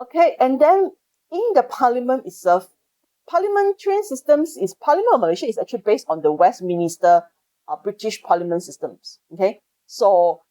Okay, and then in the parliament itself, parliamentary systems is Parliament of Malaysia is actually based on the Westminster British Parliament systems. Okay, so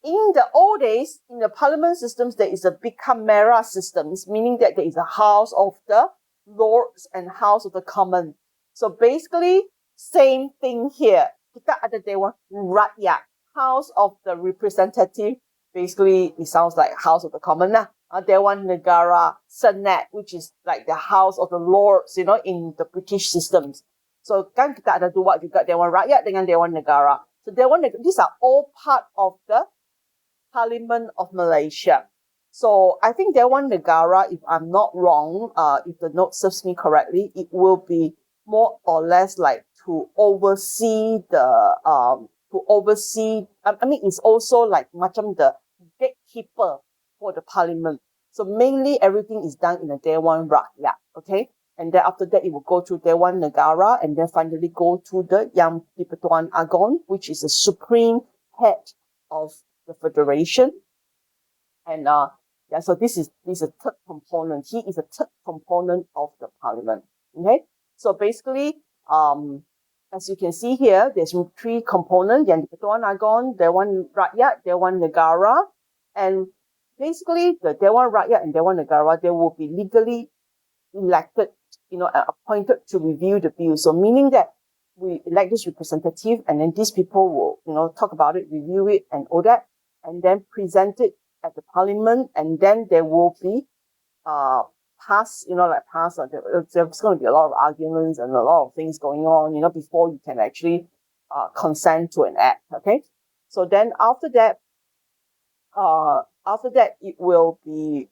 in the old days, in the parliament systems, there is a bicameral systems, meaning that there is a House of the Lords and House of the Commons. So basically, same thing here. Kita ada Dewan Rakyat, House of the Representative. Basically, it sounds like House of the Common lah. Dewan Negara, Senate, which is like the House of the Lords, in the British systems. So kan kita ada dua juga, Dewan Rakyat dengan Dewan Negara. So these are all part of the Parliament of Malaysia. So I think Dewan Negara, if I'm not wrong, if the note serves me correctly, it will be more or less like to oversee it's also like macam the gatekeeper for the parliament. So mainly everything is done in the Dewan Rakyat, okay? And then after that, it will go to Dewan Negara and then finally go to the Yang di-Pertuan Agong, which is the supreme head of the federation. And so this is a third component. He is a third component of the parliament. Okay, so basically, as you can see here, there's three components: Yang di-Pertuan Agong, Dewan Rakyat, Dewan Negara, and basically the Dewan Rakyat and Dewan Negara, they will be legally elected, appointed to review the bill. So meaning that we elect this representative, and then these people will, talk about it, review it, and all that, and then present it at the parliament, and then there will be there's going to be a lot of arguments and a lot of things going on, before you can actually consent to an act. Okay, so then after that it will be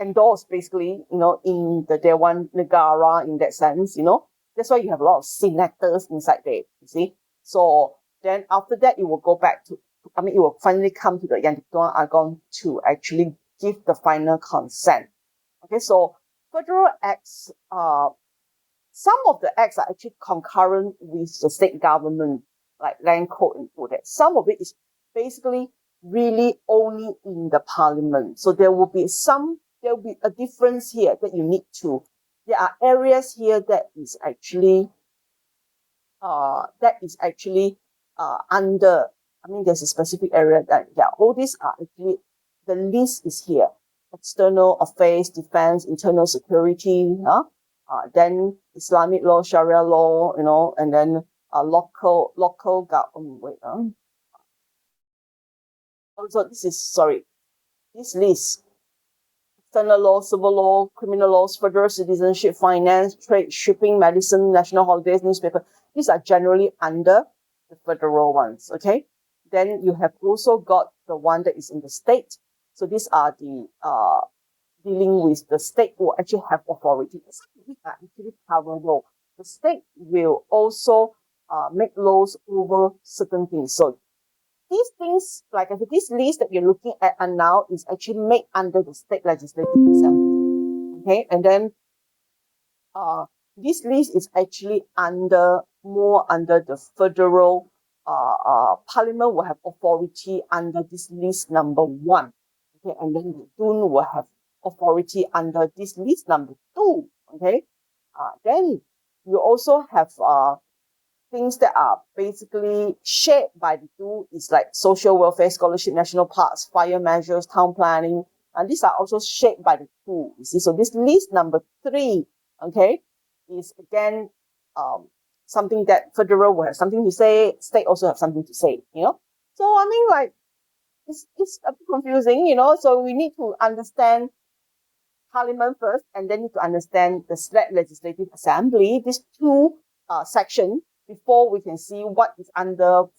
endorsed, basically, in the Dewan Negara, in that sense. That's why you have a lot of senators inside there, you see. So then after that, it will go back to, it will finally come to the Yang di-Pertuan Agong to actually give the final consent. Okay, so federal acts, some of the acts are actually concurrent with the state government, like land code and all that. Some of it is basically really only in the parliament. So there will be a difference here that you need to, there are areas here that is actually under, there's a specific area that, all these are actually, the list is here: external affairs, defense, internal security, then Islamic law, Sharia law, and then local government. Also, this list: external law, civil law, criminal laws, federal citizenship, finance, trade, shipping, medicine, national holidays, newspaper. These are generally under the federal ones, okay? Then you have also got the one that is in the state. So these are the dealing with the state who actually have authority. These are actually powerful. The state will also make laws over certain things. So these things, like I said, this list that you're looking at now is actually made under the State Legislative Assembly. Okay, and then this list is actually more under the federal parliament will have authority under this list number 1. Okay, and then the DUN will have authority under this list number 2. Okay, then you also have things that are basically shared by the two, is like social welfare, scholarship, national parks, fire measures, town planning, and these are also shaped by the two. You see, so this list number 3, okay, is again something that federal will have something to say, state also have something to say. So it's a bit confusing. So we need to understand parliament first, and then need to understand the State Legislative Assembly. These two sections, before we can see what is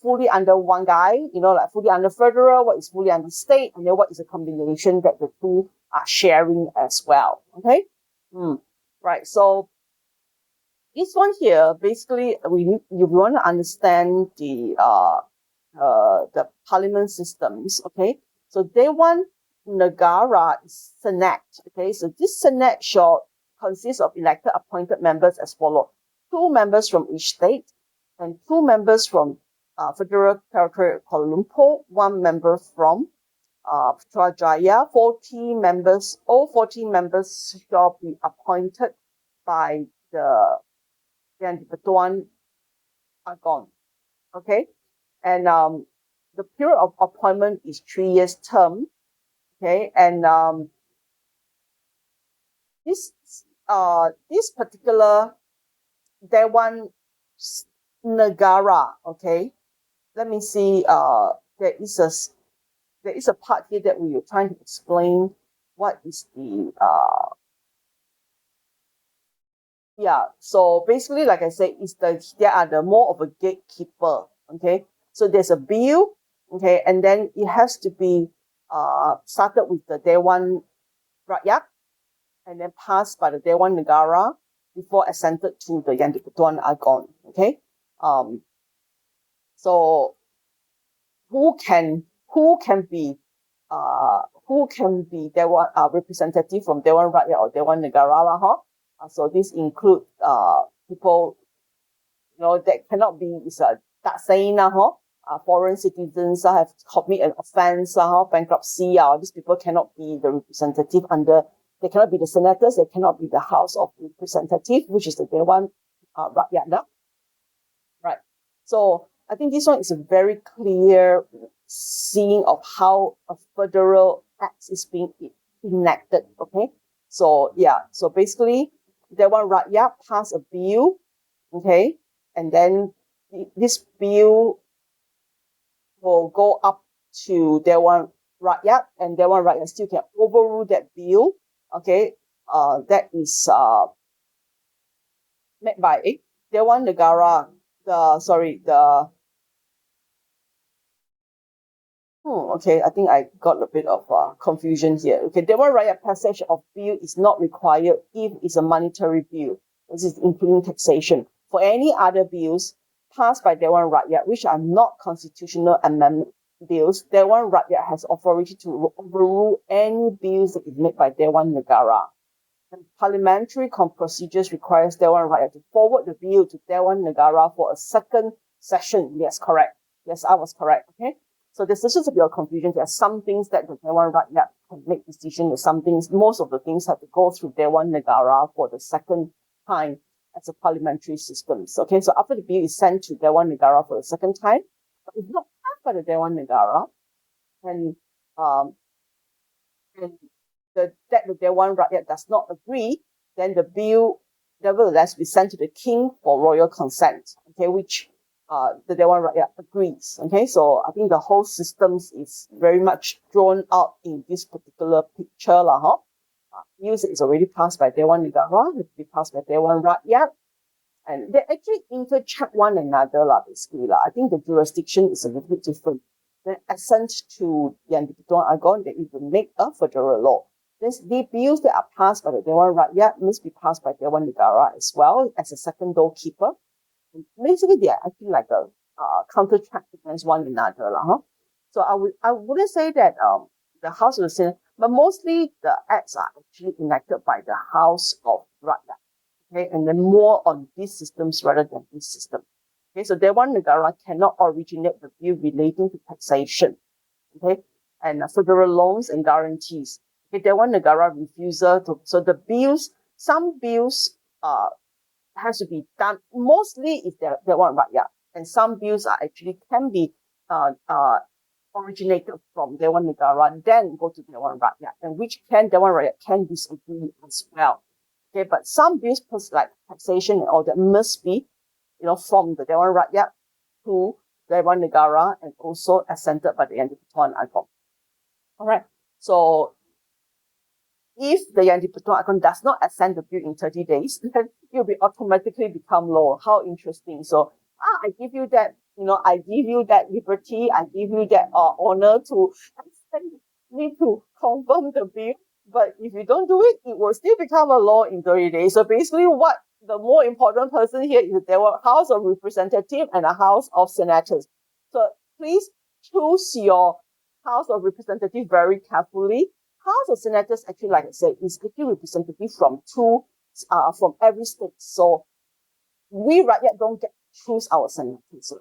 fully under one guy, like fully under federal, what is fully under state, and then what is a combination that the two are sharing as well. Okay? Right. So this one here, basically, you want to understand the parliament systems. Okay? So Dewan Negara is Senate. Okay? So this Senate shall consist of elected appointed members as follows: 2 members from each state, and 2 members from Federal Territory of Kuala Lumpur, 1 member from Putrajaya, 40 members, all 40 members shall be appointed by the Yang di-Pertuan Agong. Okay, and the period of appointment is 3 years term. Okay, and this particular Dewan Negara, okay, let me see, there is a part here that we are trying to explain what is the so basically, like I said, they are the more of a gatekeeper. Okay, so there's a bill, okay, and then it has to be started with the Dewan Rakyat and then passed by the Dewan Negara before assented to the Yang di-Pertuan Agong. Okay, so who can be Dewan representative from Dewan Rakyat or Dewan Negara lah, huh? So this include people, that cannot be tak saying lah, huh? Foreign citizens have commit an offense lah, bankruptcy, these people cannot be the representative they cannot be the senators, they cannot be the House of Representative, which is the Dewan Rakyat lah. Right. So I think this one is a very clear seeing of how a federal act is being enacted. Okay. So so basically Dewan Rakyat passed a bill, okay, and then this bill will go up to Dewan Rakyat, and Dewan Rakyat still can overrule that bill. Okay, that is made by Dewan Negara. Okay, I think I got a bit of confusion here. Okay, Dewan Rakyat passage of bill is not required if it's a monetary bill. This is including taxation. For any other bills passed by Dewan Rakyat, which are not constitutional amendment bills, Dewan Rakyat has authority to overrule any bills that is made by Dewan Negara. And parliamentary procedures requires Dewan Rakyat to forward the bill to Dewan Negara for a second session. Yes, correct. Yes, I was correct. Okay. So there's just a bit of confusion. There are some things that the Dewan Rakyat can make decisions. Some things, most of the things have to go through Dewan Negara for the second time as a parliamentary system. Okay, so after the bill is sent to Dewan Negara for the second time, but it's not passed by the Dewan Negara, and the Dewan Rakyat does not agree, then the bill nevertheless be sent to the king for royal consent. Okay, which the Dewan Rakyat agrees. Okay, so I think the whole system is very much drawn out in this particular picture lah, huh? News is already passed by Dewan Negara, it will be passed by Dewan Rakyat, and they actually intercheck one another lah, basically lah. I think the jurisdiction is a little bit different. Then assent to Yang di-Pertuan Agong, they even make a federal law. The bills that are passed by the Dewan Rakyat must be passed by Dewan Negara as well as a second doorkeeper. Basically, they are actually like a counter check against one another lah, huh? So I wouldn't say that the House of the Senate, but mostly the acts are actually enacted by the House of Rakyat. Okay, and then more on these systems rather than this system. Okay, so Dewan Negara cannot originate the bill relating to taxation. Okay, and federal loans and guarantees. Okay, Dewan Negara refusal to. So the bills, some bills has to be done mostly if Dewan Rakyat, and some bills are actually can be originated from Dewan Negara and then go to Dewan Rakyat, and which Dewan Rakyat can disagree as well. Okay, but some bills like taxation and all that must be, from the Dewan Rakyat to Dewan Negara and also assented by the Yang di-Pertuan Agong. All right, so if the Yang di-Pertuan Agong does not assent the bill in 30 days, then it will be automatically become law. How interesting. So, I give you that, I give you that liberty, I give you that honor to need to confirm the bill. But if you don't do it, it will still become a law in 30 days. So basically what the more important person here is there were House of Representatives and a House of Senators. So please choose your House of Representatives very carefully. House of Senators actually, like I said, is actually representative from every state. So we right yet don't get to choose our senators.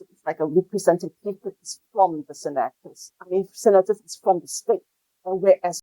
So it's like a representative that is from the senators. I mean, senators is from the state, and whereas